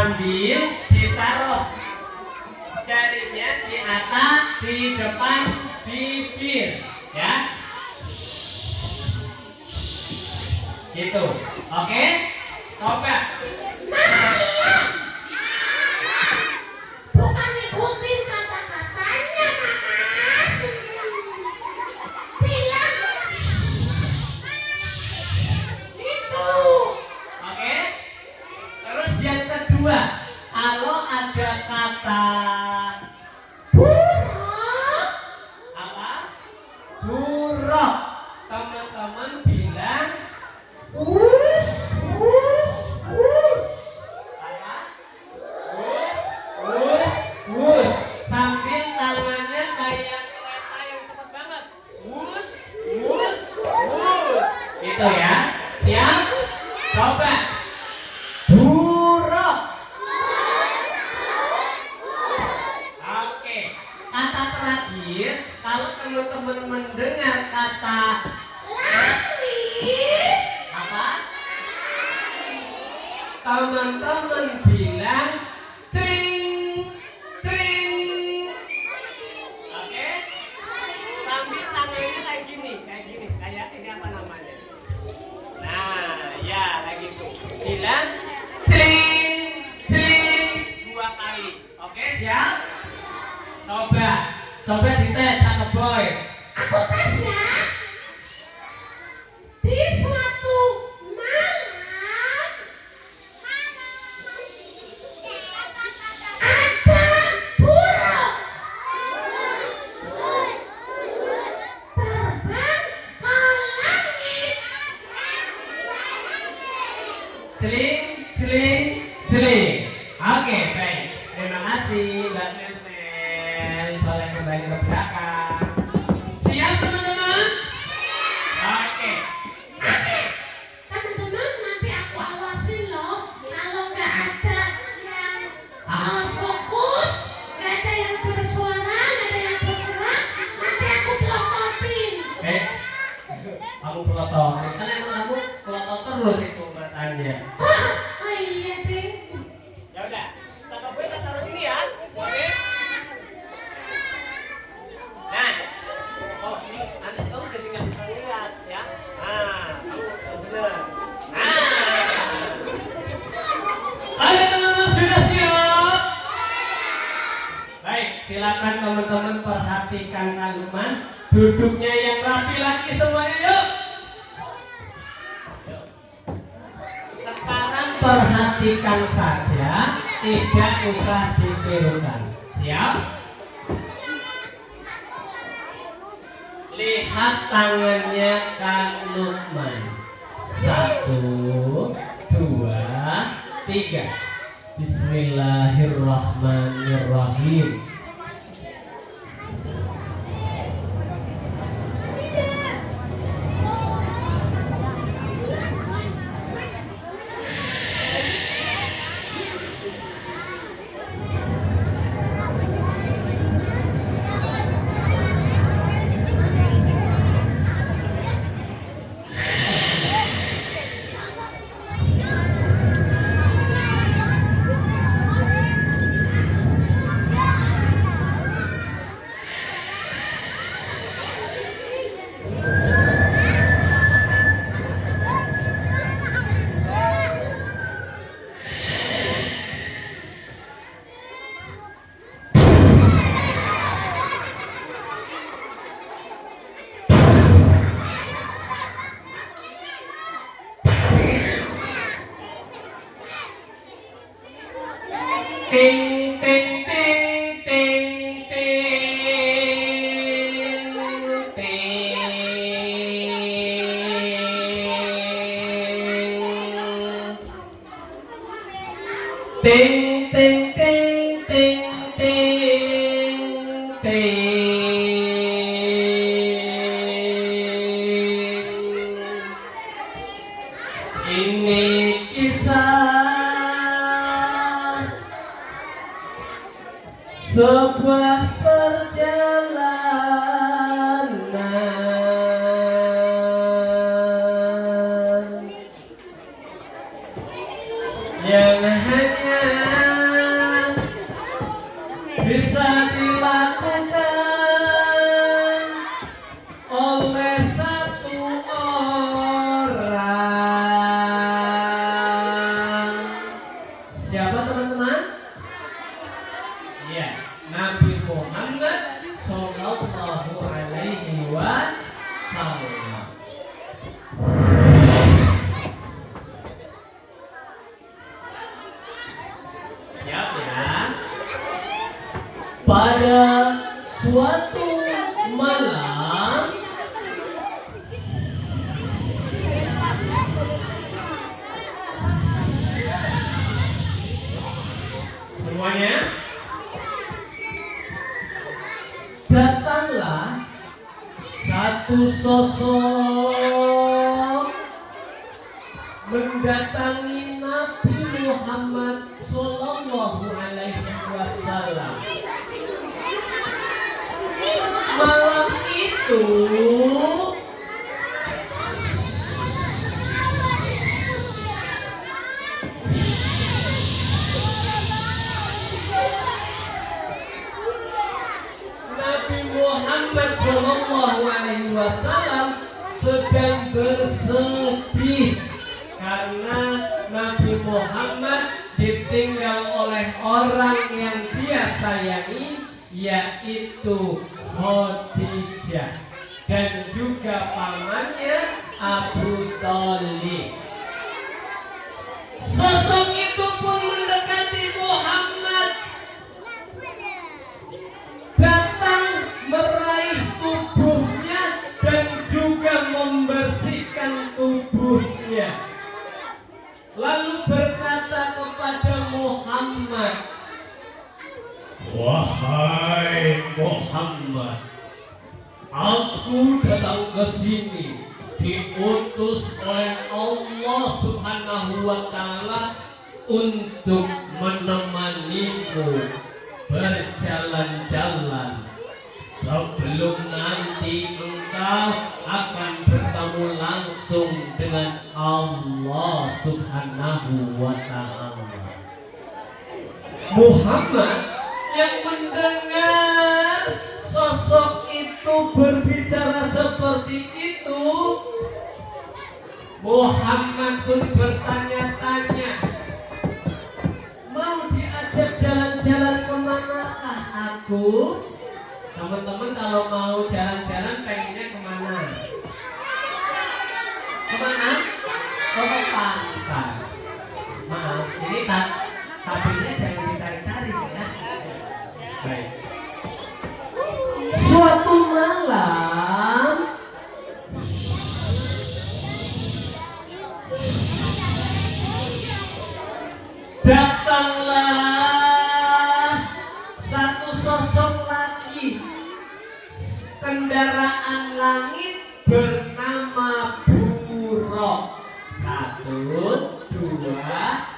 sambil ditaruh jarinya di atas di depan bibir ya gitu. Oke, coba bukan ikutin kata-katanya Mas, bilang itu. oke. Terus yang kedua, kalau ada kata Buruk, apa? Buruk, teman-teman bilang us, apa? Wus. Sambil tangannya kayak kereta yang cepat banget. Wus. Gitu ya. Siap? Coba. Buruk. Oke. Kata terakhir, kalau teman-teman mendengar kata langit, apa? Teman-teman bilang cring. Oke? Sambil tangannya kayak gini, kayak ini apa namanya? Nah, ya kayak gitu. Bilang cring 2 kali. Oke, siap? Coba dites sama boy. aku tes ya. Di suatu malam ada burung terbang ke langit. Celing. Oke, baik. Terima kasih Mbak Mel. Boleh kembali ke belakang. Siap teman-teman? Oke. Teman-teman, nanti aku awasin loh. Kalau nggak ada yang fokus, nggak ada yang bersuara, nggak ada yang bergerak, nanti aku pelototin. Aku pelotot. Kan emang kamu pelotot terus itu bertanya. Oh iya deh. Ya udah, sama gue kita taruh sini ya. Oke. Nah, oh ini nanti kamu jadi nggak bisa lihat ya. Nah, kamu bener. Nah, teman-teman sudah siap? Baik, silakan teman-teman perhatikan kandungan. Duduknya yang rapi lagi semuanya yuk. Sekarang perhatikan saja, tidak usah ditirukan. Siap? Lihat tangannya Kang Lukman. 1, 2, 3. Bismillahirrahmanirrahim. Ting ting ting ting ting ting ting ting ting ting ini kisah sebuah perjalanan yang hanya satu sosok mendatangi Nabi Muhammad Sallallahu Alaihi Wasallam. Malam itu Nabi Muhammad Sallallahu Alaihi Wasallam sedang bersedih karena Nabi Muhammad ditinggal oleh orang yang dia sayangi, yaitu Khadijah dan juga pamannya Abu Thalib. Sosok itu pun mendekati Muhammad, datang meraih tubuhnya dan juga membersihkan tubuhnya, lalu berkata kepada Muhammad, "Wahai Muhammad, aku datang ke sini diutus oleh Allah Subhanahu wa Ta'ala untuk menemanimu berjalan-jalan sebelum nanti engkau akan bertemu langsung dengan Allah Subhanahu wa Ta'ala." Muhammad yang mendengar sosok itu berbicara seperti itu, Muhammad pun bertanya-tanya, mau diajak jalan-jalan kemanakah aku? Teman-teman kalau mau jalan-jalan pengennya kemana? Kemana? Ke pantai. Maaf, ini tapinya jangan ditarik-tarik ya. Baik. Suatu malam datanglah satu sosok lagi, kendaraan langit bernama buruk. 1, 2,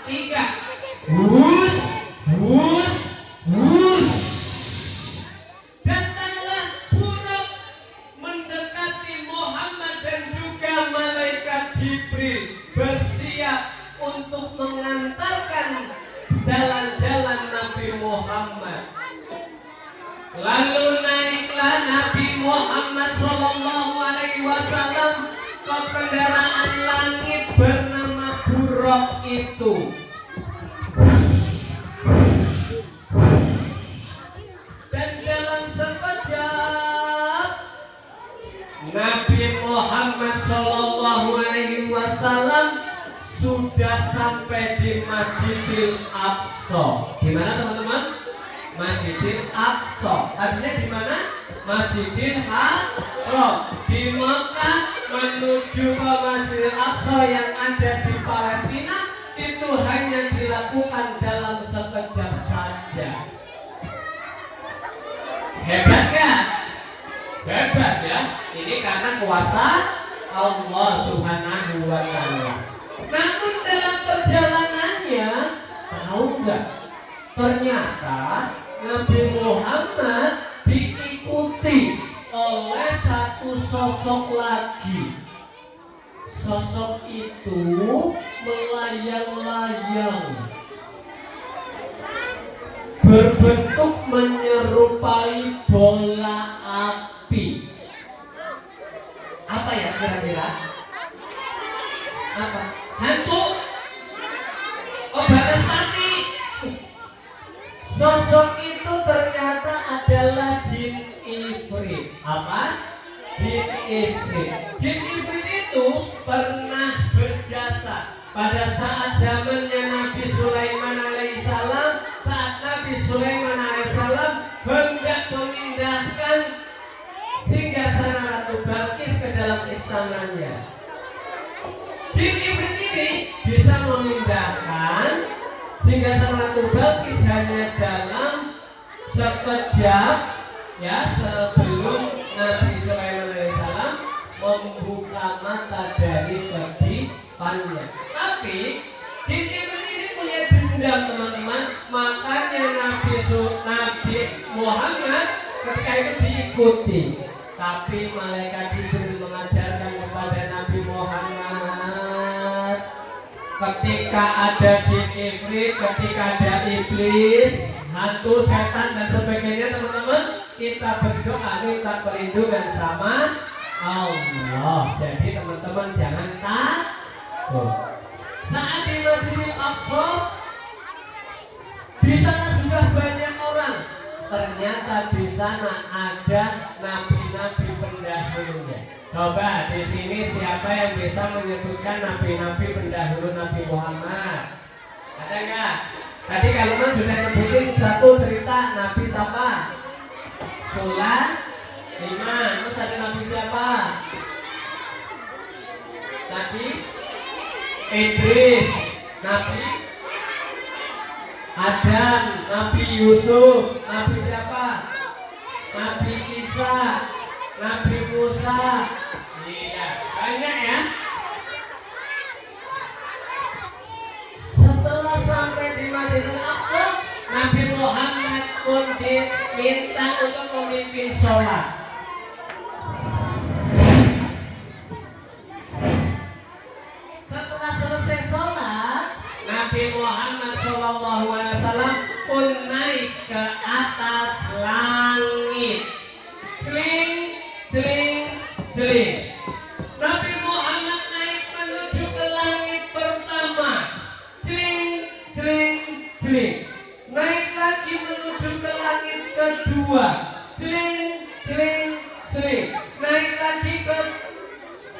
3. Hus, hus, hus. Datanglah buruk mendekati Muhammad dan juga malaikat Jibril, bersiap untuk mengantarkan jalan-jalan Nabi Muhammad. Lalu naiklah Nabi Muhammad Sallallahu Alaihi Wasallam ke kendaraan langit bernama buruk itu. Dan dalam sekejap Nabi Muhammad Sallallahu Alaihi Wasallam sudah sampai di Masjidil Aqsa. Di mana teman-teman? Masjidil Aqsa. Artinya di mana? Masjidil Haram. Di Mekah menuju ke Masjidil Aqsa yang ada di Palestina itu hanya dilakukan dalam sekejap saja. Hebat ya? Hebat ya? Ini karena kuasa Allah Subhanahu wa Ta'ala. Namun dalam perjalanannya, tahu nggak? Ternyata Nabi Muhammad diikuti oleh satu sosok lagi. Sosok itu melayang-layang, berbentuk menyerupai bola api. Apa ya kira-kira? Apa? Hantu? Oh, Balaspati. Sosok itu ternyata adalah jin ifrit. Apa? Jin ifrit. Jin ifrit itu pernah berjasa pada saat zamannya Nabi Sulaiman alaihissalam. Saat Nabi Sulaiman alaihissalam hendak memindahkan singgasana Ratu Balkis ke dalam istananya. Jin ifrit ini bisa memindahkan singgasana Ratu Balkis hanya dalam sekejap, ya, sebelum Nabi Sulaiman alaihissalam Tuhannya. Tapi jin iblis ini punya dendam teman-teman. Makanya Nabi Muhammad ketika itu diikuti. Tapi malaikat Jibril mengajarkan kepada Nabi Muhammad, ketika ada jin ifrit, ketika ada iblis, hantu, setan dan sebagainya teman-teman, kita berdoa minta perlindungan sama Allah. Jadi teman-teman jangan takut. Saat di Masjidil Aqsa, di sana sudah banyak orang. Ternyata di sana ada nabi-nabi pendahulunya. Coba di sini siapa yang bisa menyebutkan nabi-nabi pendahulu Nabi Muhammad? Ada nggak? Tadi Kalman sudah nyebutin satu cerita Nabi siapa? Sulaiman. Terus ada Nabi siapa? Nabi Idris, Nabi Adam, Nabi Yusuf, Nabi siapa? Nabi Isa, Nabi Musa. Iya, banyak ya. Setelah sampai di Masjidil Aqsa, Nabi Muhammad pun diminta untuk memimpin sholat. Setelah selesai sholat, Nabi Muhammad SAW pun naik ke atas langit. Celing, celing, celing. Nabi Muhammad naik menuju ke langit pertama. Celing, celing, celing. Naik lagi menuju ke langit kedua. Celing, celing, celing. Naik lagi ke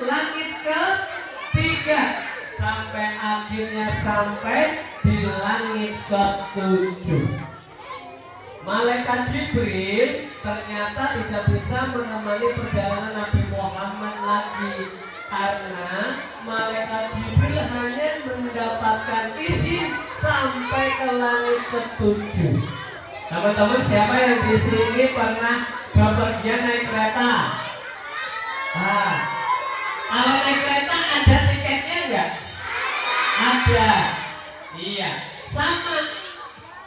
langit ketiga. Sampai akhirnya sampai di langit ke-7. Malaikat Jibril ternyata tidak bisa menemani perjalanan Nabi Muhammad lagi, karena malaikat Jibril hanya mendapatkan izin sampai ke langit ke-7. Teman-teman, siapa yang di sini pernah bepergian naik kereta? Kalau naik kereta ada tiketnya enggak? Ada. Iya. Sama.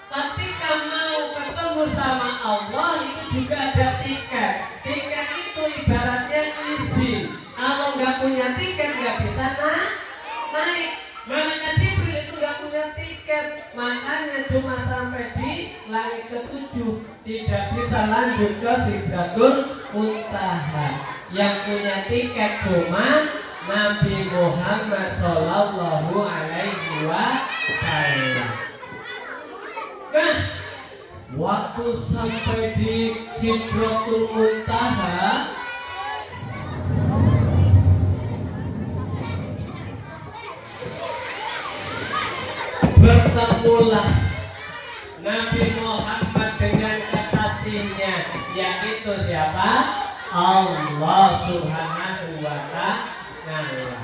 Ketika mau ketemu sama Allah itu juga ada tiket. Tiket itu ibaratnya izin. Kalau nggak punya tiket nggak bisa naik. Malaikat Jibril itu nggak punya tiket, makanya cuma sampai di langit ke-7, tidak bisa lanjut ke Sidratul Muntaha. Yang punya tiket cuma Nabi Muhammad Sallallahu Alaihi Wasallam. Nah, waktu sampai di Sidratul Muntaha, bertemulah Nabi Muhammad dengan kekasihnya, yaitu siapa? Allah Subhanahu wa Ta'ala.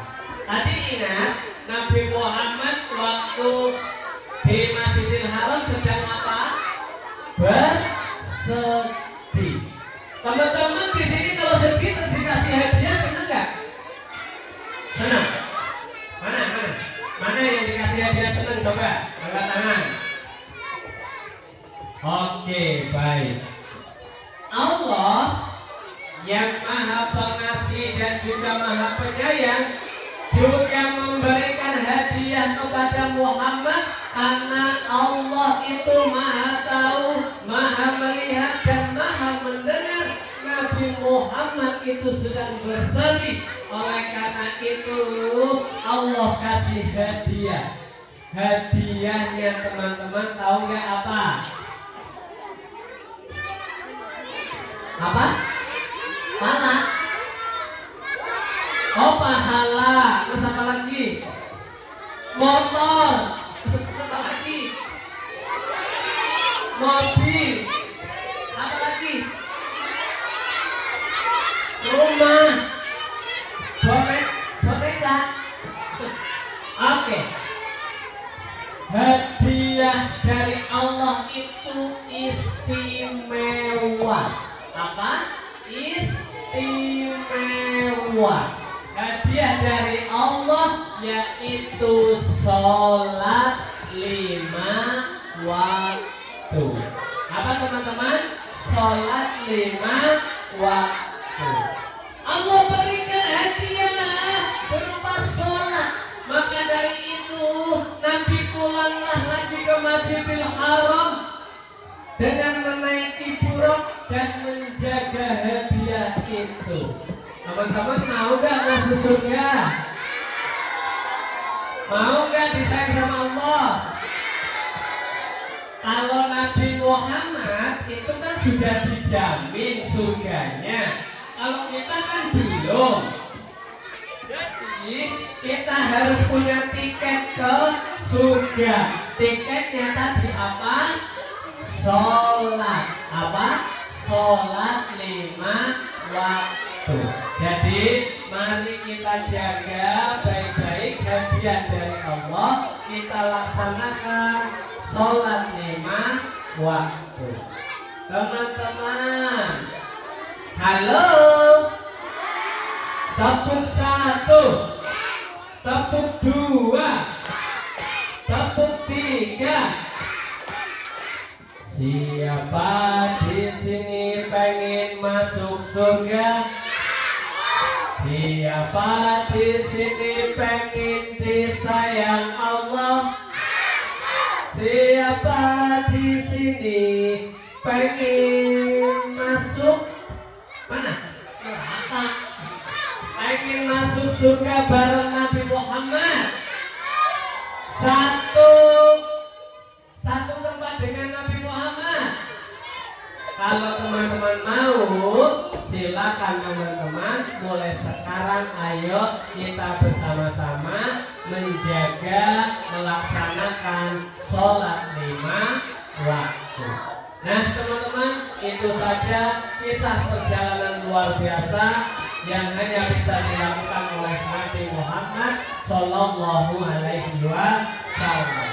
Tadi ingat Nabi Muhammad waktu di Masjidil Haram sedang apa? Bersedih. Teman-teman di sini kalau sedih terus dikasih hadiah senang nggak? Senang. Mana yang dikasih hadiah senang? Coba angkat tangan. Oke, baik. Allah yang Maha Pengasih dan juga Maha Penyayang juga memberikan hadiah kepada Muhammad, karena Allah itu Maha Tahu, Maha Melihat dan Maha Mendengar. Nabi Muhammad itu sedang bersedih, oleh karena itu Allah kasih hadiah. Hadiahnya teman-teman tahu nggak apa? Apa? Pahala. Oh, pahala. Terus apa lagi? Motor. Terus apa lagi? Mobil. Apa lagi? Rumah. Boneka. Oke. Hadiah dari Allah itu istimewa. Apa? Istimewa. hadiah dari Allah yaitu sholat 5 waktu. Apa teman-teman? Sholat 5 waktu. Allah berikan hadiah berupa sholat. Maka dari itu Nabi pulanglah lagi ke Masjidil Haram dengan menaiki buruk dan menjaga hadiah itu. Teman-teman mau gak masuk surga? Mau gak disayang sama Allah? Kalau Nabi Muhammad itu kan sudah dijamin surganya. Kalau kita kan belum. Jadi kita harus punya tiket ke surga. Tiketnya tadi apa? Sholat. Apa? Sholat 5 waktu. Jadi mari kita jaga baik-baik hadiah dari Allah. Kita laksanakan sholat 5 waktu. Teman-teman, halo. Tepuk 1, tepuk 2, tepuk 3. Siapa di sini pengen masuk surga? Siapa di sini pengen disayang Allah? Siapa di sini pengen masuk mana? Neraka. Pengen masuk surga bareng Nabi Muhammad. Satu tempat dengan Nabi Muhammad. Kalau teman-teman mau, silakan teman-teman. Mulai sekarang ayo kita bersama-sama menjaga, melaksanakan sholat 5 waktu. Nah teman-teman, itu saja kisah perjalanan luar biasa yang hanya bisa dilakukan oleh Nabi Muhammad Sallallahu Alaihi Wasallam.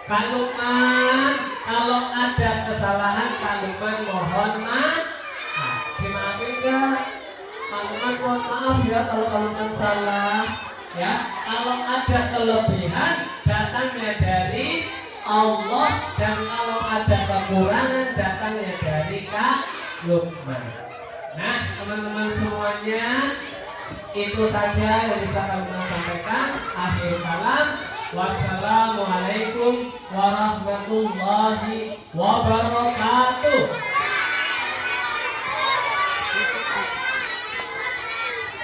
Kak Lukman, kalau ada kesalahan Kak Lukman mohon maaf. Dimaafin enggak? Kak Lukman mohon maaf ya kalau Kak Lukman salah. Ya, kalau ada kelebihan datangnya dari Allah dan kalau ada kekurangan datangnya dari Kak Lukman. Nah, teman-teman semuanya, itu saja yang bisa kami sampaikan. Akhir kalam, wassalamualaikum warahmatullahi wabarakatuh.